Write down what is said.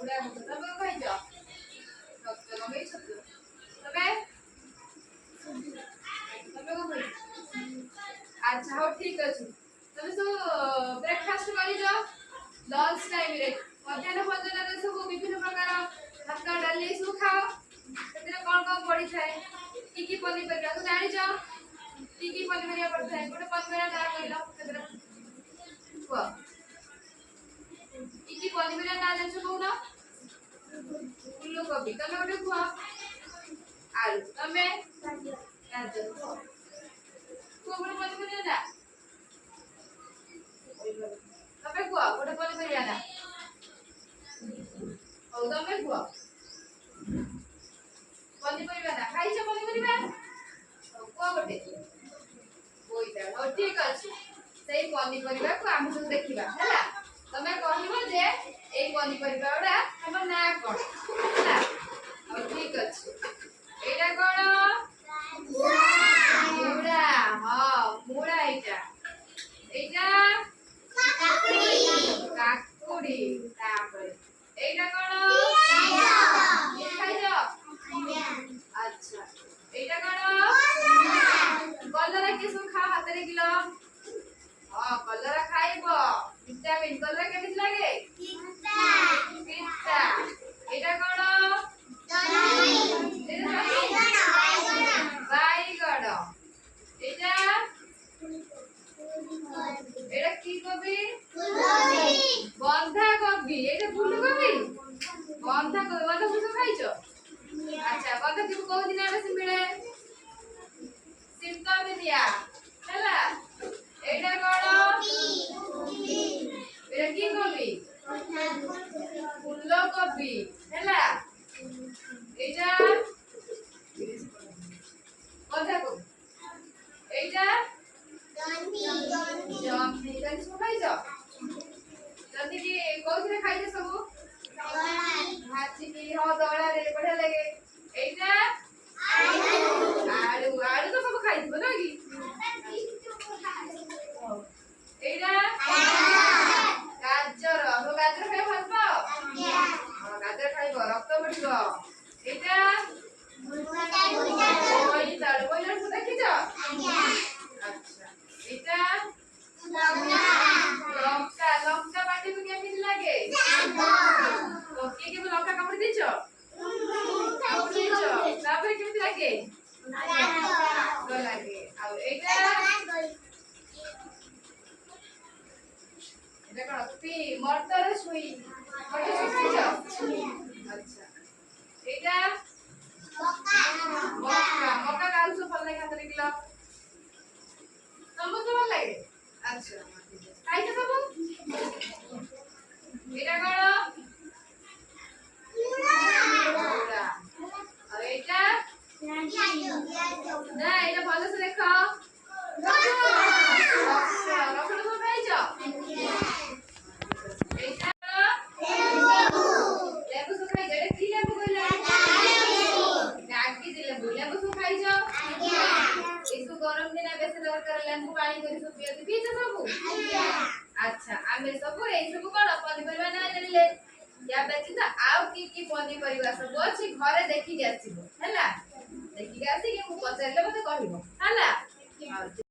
ବଢିଆ କଥା। ତମେ କଣ ଖାଇଛ? ଛତୁଆ ତମେ ବି ଛତୁଆ। ତମେ ତମେ କଣ ଖାଇଛ? ଆଚ୍ଛା ହଉ ଠିକ ଅଛି। ତମେ ସବୁ ବ୍ରେକଫାଷ୍ଟ କରିଛ ଲଞ୍ଚ ଟାଇମରେ ମଧ୍ୟାହ୍ନ ଭୋଜନରେ ସବୁ ବିଭିନ୍ନ ପ୍ରକାର ଭାତ ଡାଲି ସବୁ ଖାଅ। ସେଥିରେ କଣ କଣ ପଡିଥାଏ? କି ପନିପରିବା ତୁ ଜାଣିଛ? କି ପନିପରିବା ପଡିଥାଏ? ଗୋଟେ ପନିପରିବା ନାଁ କହିଲ ସେଥିରେ କୁହ। କି ପନିପରିବା ନାଁ ଜାଣିଛ କହୁନ? ଫୁଲକୋବି। ତମେ ଗୋଟେ କୁହ। ଆଳୁ। ତମେ ଗାଜର। କୁହ ଗୋଟେ ପନିପରିବା ନାଁ। ତମେ କୁହ ଗୋଟେ ପନିପରିବା ନାଁ। ହଉ ତମେ କୁହ ପନିପରିବା ନାଁ। ଖାଇଛ ପନିପରିବା? ହଉ କୁହ ଗୋଟେ। ବୋଇତାଳୁ। ହଉ ଠିକ ଅଛି। ସେଇ ପନିପରିବାକୁ ଆମେ ସବୁ ଦେଖିବା ହେଲା। ତମେ କହିବ ଯେ ଏଇ ପନିପରିବା ଗୁଡା ତମ ନାଁ କଣ ହେଲା। ହଉ ଠିକ ଅଛି। ଏଇଟା କଣ? ମୂଳା। ହଁ ମୂଳା ଏଇଟା। ଏଇଟା କାକୁଡି। ତାପରେ ଏଇଟା କଣ? ଖାଇଛ? ଆଚ୍ଛା ଏଇଟା କଣ? କଲରା। କିଏ ସବୁ ଖାଅ ହାତରେ ଗିଲ? ହଁ କଲରା ଖାଇବ। ଭିଟାମିନ। କଲରା କେମିତି ଲାଗେ? ପିତା। ଏଇଟା କଣ? ବାଇଗଣ। ଏଇଟା ଏଇଟା କି କୋବି? ବନ୍ଧାକୋବି। ଏଇଟା ଫୁଲକୋବି। ବନ୍ଧାକୋବି। ବନ୍ଧାକୋବି ସବୁ ଖାଇଛ? ଆଚ୍ଛା ବନ୍ଧାକୋବି କୋଉ ଦିନ ବେଶୀ ମିଳେ? ଶୀତ ଦିନିଆ ହେଲା। ଏଇଟା କଣ? ଏଇଟା କି କୋବି? ଫୁଲକୋବି ହେଲା। ଏଇଟା ବନ୍ଧାକୋବି। ଏଇଟା ଜହ୍ନି। ଜହ୍ନି ସବୁ ଖାଇଛ? ଜହ୍ନି କି କୋଉଥିରେ ଖାଇଛ ସବୁ? ଭାଜିକି। ହଁ ଦଳାରେ ବଢିଆ ଲାଗେ। ଏଇଟା ଆଳୁ। ଆଳୁ ତ ସବୁ ଖାଇଥିବ ନା କି? ଏଇଟା ଗାଜର। ଗାଜର ଖାଇବା ଭଲ ପାଅ? ହଁ ଗାଜର ଖାଇବ ରକ୍ତ ବଢିବ। ଏଇଟା ବୋଇତାଳୁ। ବୋଇତାଳୁ ଦେଖିଛ? ଆଚ୍ଛା ଏଇଟା ଲଙ୍କା। ଲଙ୍କା ପାଟିକୁ କେମିତି ଲାଗେ? କିଏ କେବେ ଲଙ୍କା କାମୁଡି ଦେଇଛ? କାମୁଡି ଦେଇଛ? ତାପରେ କେମିତି ଲାଗେ? ରାଗ ଲାଗେ। ଆଉ ଏଇଟା ଏଇଟା କଣ? ମଟର ଛୁଇଁ। ମଟର ଛୁଇଁ ଖାଇଛ? ଆଚ୍ଛା ଏଇଟା ମକା। ମକା କାହାକୁ ସବୁ ଭଲ ଲାଗେ ହାତରେ ଗିଲ? ତମକୁ ଭଲ ଲାଗେ? ଆଚ୍ଛା ଖାଇଛ ସବୁ? ଏଇଟା କଣ? ମୂଳା। ଆଉ ଏଇଟା ନା ଏଇଟା ଭଲସେ ଦେଖ। ରସୁଣ ସବୁ ଖାଇଛ? ଏଇଟା ଲେମ୍ବୁ ସବୁ ଖାଇଛ? ଏଇଟା କି ଲେମ୍ବୁ କହିଲ? କାଗଜି ଲେମ୍ବୁ। ଲେମ୍ବୁ ସବୁ ଖାଇଛ? ଏସବୁ ଗରମ ଦିନେ ବେଶୀ ଦରକାର। ଲେମ୍ବୁ ପାଣି କରି ସବୁ ପିଅନ୍ତି। ପିଇଛ ସବୁ? ଆଚ୍ଛା ଆମେ ସବୁ ଏଇ ସବୁ କଣ ପନିପରିବା ନାଁ ଜାଣିଲେ। ୟା ବ୍ୟତୀତ ଆଉ କି ପନିପରିବା ସବୁ ଅଛି ଘରେ ଦେଖିକି ଆସିବ ହେଲା। ଦେଖିକି ଆସିକି ମୁଁ ପଚାରିଲେ ମତେ କହିବ ହେଲା।